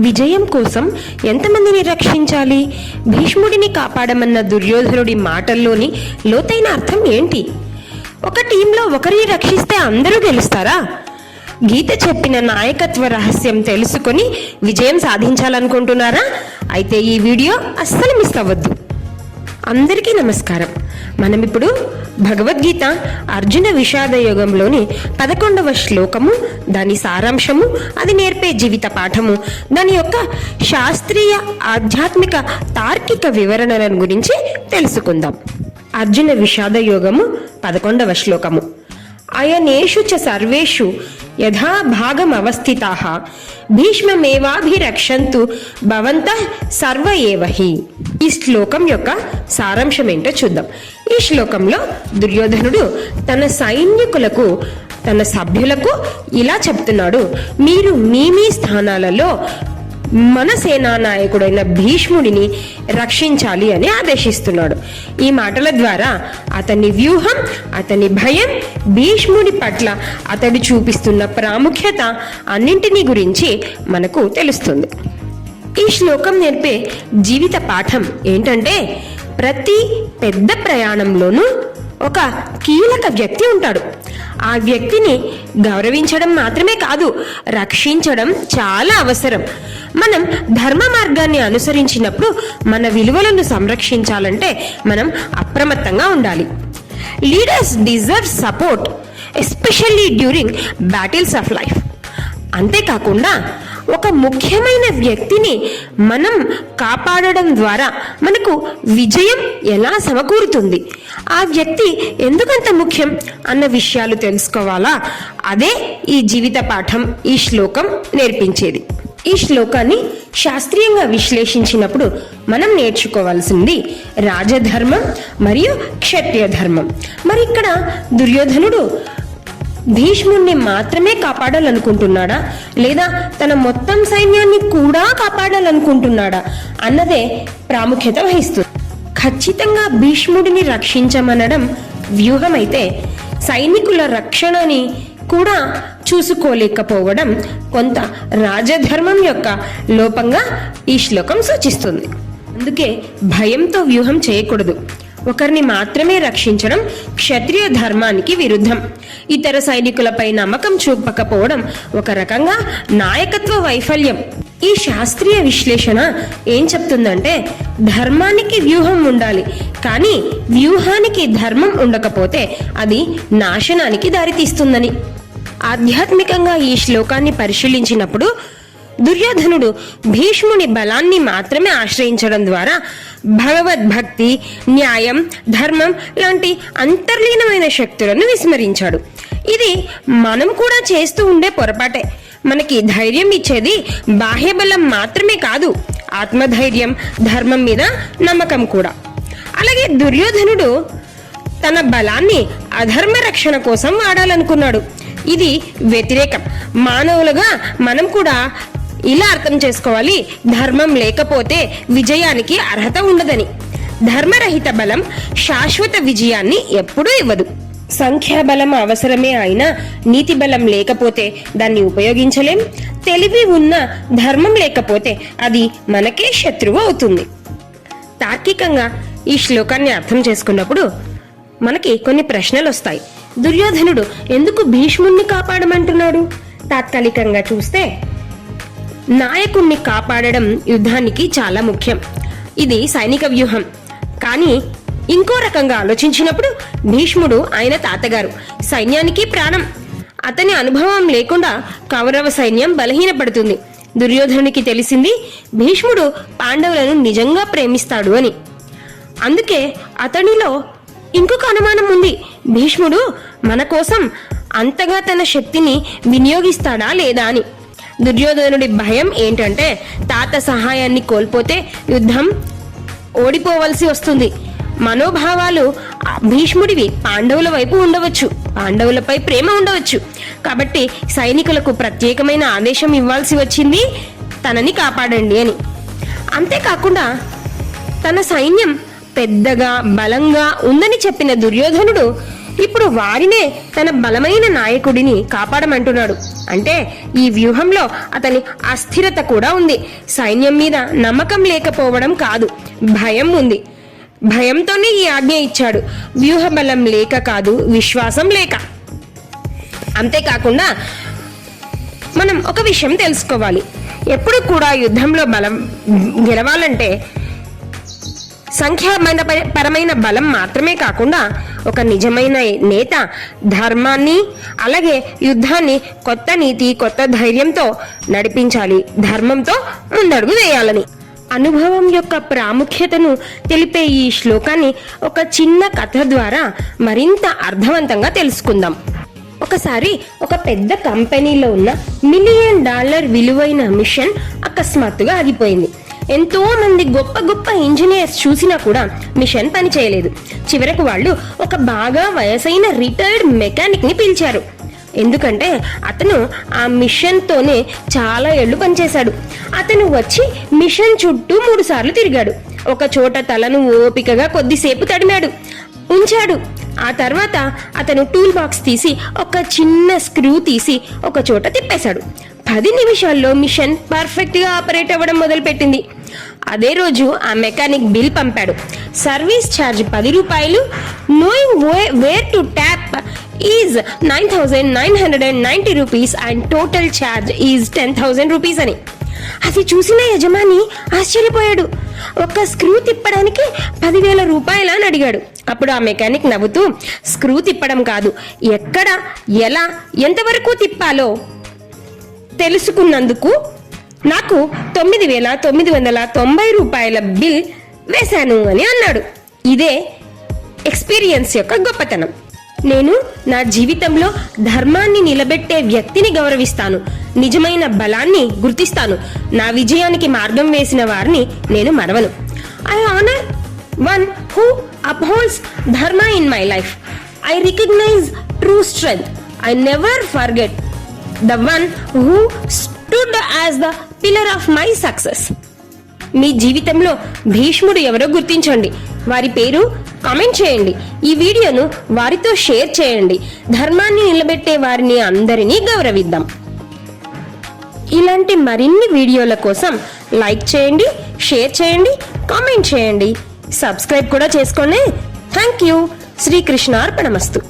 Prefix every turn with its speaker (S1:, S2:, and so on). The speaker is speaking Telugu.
S1: విజయం కోసం ఎంతమందిని రక్షించాలి? భీష్ముడిని కాపాడమన్న దుర్యోధనుడి మాటల్లోని లోతైన అర్థం ఏంటి? ఒక టీంలో ఒకరిని రక్షిస్తే అందరూ గెలుస్తారా? గీత చెప్పిన నాయకత్వ రహస్యం తెలుసుకొని విజయం సాధించాలనుకుంటున్నారా? అయితే ఈ వీడియో అస్సలు మిస్ అవ్వద్దు. అందరికీ నమస్కారం. మనం ఇప్పుడు భగవద్గీత అర్జున విషాద యోగంలోని 11వ శ్లోకము, దాని సారాంశము, అది నేర్పే జీవిత పాఠము, దాని యొక్క శాస్త్రీయ ఆధ్యాత్మిక తార్కిక వివరణలను గురించి తెలుసుకుందాం. అర్జున విషాద యోగము 11వ శ్లోకము. అయనేషు చ సర్వేషు యథా భాగమవస్థితాః భీష్మమేవాభిరక్షంతు భవంతః సర్వ ఏవ హి. ఈ శ్లోకం యొక్క సారాంశం ఏంటో చూద్దాం. ఈ శ్లోకంలో దుర్యోధనుడు తన సైనికులకు, తన సభ్యులకు ఇలా చెప్తున్నాడు: మీరు మీ స్థానాలలో మన సేనానాయకుడైన భీష్ముడిని రక్షించాలి అని ఆదేశిస్తున్నాడు. ఈ మాటల ద్వారా అతని వ్యూహం, అతని భయం, భీష్ముడి పట్ల అతడు చూపిస్తున్న ప్రాముఖ్యత అన్నింటినీ గురించి మనకు తెలుస్తుంది. ఈ శ్లోకం నేర్పే జీవిత పాఠం ఏంటంటే, ప్రతి పెద్ద ప్రయాణంలోనూ ఒక కీలక వ్యక్తి ఉంటాడు. ఆ వ్యక్తిని గౌరవించడం మాత్రమే కాదు, రక్షించడం చాలా అవసరం. మనం ధర్మ మార్గాన్ని అనుసరించినప్పుడు మన విలువలను సంరక్షించాలంటే మనం అప్రమత్తంగా ఉండాలి. Leaders deserve support, especially during battles of life. అంతేకాకుండా ఒక ముఖ్యమైన వ్యక్తిని మనం కాపాడడం ద్వారా మనకు విజయం ఎలా సమకూరుతుంది, ఆ వ్యక్తి ఎందుకంత ముఖ్యం అన్న విషయాలు తెలుసుకోవాలా? అదే ఈ జీవిత పాఠం, ఈ శ్లోకం నేర్పించేది. ఈ శ్లోకాన్ని శాస్త్రీయంగా విశ్లేషించినప్పుడు మనం నేర్చుకోవాల్సింది రాజధర్మం మరియు క్షత్రియ ధర్మం. మరి ఇక్కడ దుర్యోధనుడు భీష్ముడిని మాత్రమే కాపాడాలనుకుంటున్నాడా, లేదా తన మొత్తం సైన్యాన్ని కూడా కాపాడాలనుకుంటున్నాడా అన్నదే ప్రాముఖ్యత వహిస్తుంది. ఖచ్చితంగా భీష్ముడిని రక్షించమనడం వ్యూహమైతే, సైనికుల రక్షణని కూడా చూసుకోలేకపోవడం కొంత రాజధర్మం యొక్క లోపంగా ఈ శ్లోకం సూచిస్తుంది. అందుకే భయంతో వ్యూహం చేయకూడదు. ఒకరిని మాత్రమే రక్షించడం క్షత్రియ ధర్మానికి విరుద్ధం. ఇతర సైనికులపై నమ్మకం చూపకపోవడం ఒక రకంగా నాయకత్వ వైఫల్యం. ఈ శాస్త్రీయ విశ్లేషణ ఏం చెప్తుందంటే, ధర్మానికి వ్యూహం ఉండాలి, కానీ వ్యూహానికి ధర్మం ఉండకపోతే అది నాశనానికి దారితీస్తుందని. ఆధ్యాత్మికంగా ఈ శ్లోకాన్ని పరిశీలించినప్పుడు దుర్యోధనుడు భీష్ముని బలాన్ని మాత్రమే ఆశ్రయించడం ద్వారా భగవద్భక్తి, న్యాయం, ధర్మం లాంటి అంతర్లీనమైన శక్తులను విస్మరించాడు. ఇది మనం కూడా చేస్తూ ఉండే పొరపాటే. మనకి ధైర్యం ఇచ్చేది బాహ్యబలం మాత్రమే కాదు, ఆత్మధైర్యం, ధర్మం మీద నమ్మకం కూడా. అలాగే దుర్యోధనుడు తన బలాన్ని అధర్మ రక్షణ కోసం వాడాలనుకున్నాడు. ఇది వ్యతిరేకం. మానవులుగా మనం కూడా ఇలా అర్థం చేసుకోవాలి: ధర్మం లేకపోతే విజయానికి అర్హత ఉండదని. ధర్మరహిత బలం శాశ్వత విజయాన్ని ఎప్పుడూ ఇవ్వదు. సంఖ్యాబలం అవసరమే అయినా నీతి బలం లేకపోతే దాన్ని ఉపయోగించలేం. తెలివి ఉన్న ధర్మం లేకపోతే అది మనకే శత్రువు అవుతుంది. తార్కికంగా ఈ శ్లోకాన్ని అర్థం చేసుకున్నప్పుడు మనకి కొన్ని ప్రశ్నలు వస్తాయి. దుర్యోధనుడు ఎందుకు భీష్ముణ్ణి కాపాడమంటున్నాడు? తాత్కాలికంగా చూస్తే నాయకుణ్ణి కాపాడడం యుద్ధానికి చాలా ముఖ్యం. ఇది సైనిక వ్యూహం. కానీ ఇంకో రకంగా ఆలోచించినప్పుడు భీష్ముడు ఆయన తాతగారు, సైన్యానికి ప్రాణం. అతని అనుభవం లేకుండా కౌరవ సైన్యం బలహీనపడుతుంది. దుర్యోధనునికి తెలిసింది భీష్ముడు పాండవులను నిజంగా ప్రేమిస్తాడు అని. అందుకే అతనిలో ఇంకొక అనుమానం ఉంది: భీష్ముడు మన కోసం అంతగా తన శక్తిని వినియోగిస్తాడా లేదా అని. దుర్యోధనుడి భయం ఏంటంటే, తాత సహాయాన్ని కోల్పోతే యుద్ధం ఓడిపోవలసి వస్తుంది. మనోభావాలు భీష్ముడివి పాండవుల వైపు ఉండవచ్చు, పాండవులపై ప్రేమ ఉండవచ్చు. కాబట్టి సైనికులకు ప్రత్యేకమైన ఆదేశం ఇవ్వాల్సి వచ్చింది, తనని కాపాడండి అని. అంతేకాకుండా తన సైన్యం పెద్దగా బలంగా ఉందని చెప్పిన దుర్యోధనుడు ఇప్పుడు వారినే తన బలమైన నాయకుడిని కాపాడమంటున్నాడు. అంటే ఈ వ్యూహంలో అతని అస్థిరత కూడా ఉంది. సైన్యం మీద నమ్మకం లేకపోవడం కాదు, భయం ఉంది. భయంతోనే ఈ ఆజ్ఞ ఇచ్చాడు. వ్యూహ బలం లేక కాదు, విశ్వాసం లేక. అంతేకాకుండా మనం ఒక విషయం తెలుసుకోవాలి. ఎప్పుడు కూడా యుద్ధంలో బలం గెలవాలంటే సంఖ్యాపరమైన బలం మాత్రమే కాకుండా ఒక నిజమైన నేత ధర్మాన్ని అలాగే యుద్ధాన్ని కొత్త నీతి, కొత్త ధైర్యంతో నడిపించాలి, ధర్మంతో ముందడుగు వేయాలని. అనుభవం యొక్క ప్రాముఖ్యతను తెలిపే ఈ శ్లోకాన్ని ఒక చిన్న కథ ద్వారా మరింత అర్థవంతంగా తెలుసుకుందాం. ఒకసారి ఒక పెద్ద కంపెనీలో ఉన్న $1 మిలియన్ విలువైన మిషన్ అకస్మాత్తుగా ఆగిపోయింది. ఎంతో మంది గొప్ప గొప్ప ఇంజనీర్స్ చూసినా కూడా మిషన్ పని చేయలేదు. చివరకు వాళ్ళు ఒక బాగా వయసైన రిటైర్డ్ మెకానిక్ ని పిలిచారు. ఎందుకంటే అతను ఆ మిషన్ తోనే చాలా ఏళ్లు పనిచేశాడు. అతను వచ్చి మిషన్ చుట్టూ 3 సార్లు తిరిగాడు. ఒక చోట తలను ఓపికగా కొద్దిసేపు తడిమాడు, ఉంచాడు. ఆ తర్వాత అతను టూల్ బాక్స్ తీసి ఒక చిన్న స్క్రూ తీసి ఒక చోట తిప్పేశాడు. 10 నిమిషాల్లో మిషన్ పర్ఫెక్ట్ గా ఆపరేట్ అవ్వడం మొదలుపెట్టింది. అదే రోజు ఆ మెకానిక్ బిల్ పంపాడు. Service charge ₹10, knowing where to tap is ₹9,990 and total charge is ₹10,000 అని. అది చూసిన యజమాని ఆశ్చర్యపోయాడు. ఒక స్క్రూ తిప్పడానికి ₹10,000 అని అడిగాడు. అప్పుడు ఆ మెకానిక్ నవ్వుతూ, స్క్రూ తిప్పడం కాదు, ఎక్కడ, ఎలా, ఎంతవరకు తిప్పాలో తెలుసుకున్నందుకు నాకు ₹9,990 బిల్ వేశాను అని అన్నాడు. ఇదే ఎక్స్పీరియన్స్ యొక్క గొప్పతనం. నేను నా జీవితంలో ధర్మాన్ని నిలబెట్టే వ్యక్తిని గౌరవిస్తాను, నిజమైన బలాన్ని గుర్తిస్తాను, నా విజయానికి మార్గం వేసిన వారిని నేను మరవను. I honour one who upholds dharma in my life. I recognise true strength. I never forget the one who stood as the pillar of my success. మీ జీవితంలో భీష్ముడు ఎవరో గుర్తించండి, వారి పేరు కామెంట్ చేయండి, ఈ వీడియోను వారితో షేర్ చేయండి. ధర్మాన్ని నిలబెట్టే వారిని అందరినీ గౌరవిద్దాం. ఇలాంటి మరిన్ని వీడియోల కోసం లైక్ చేయండి, షేర్ చేయండి, కామెంట్ చేయండి, సబ్స్క్రైబ్ కూడా చేసుకోండి. Thank you. శ్రీకృష్ణార్పణమస్తు.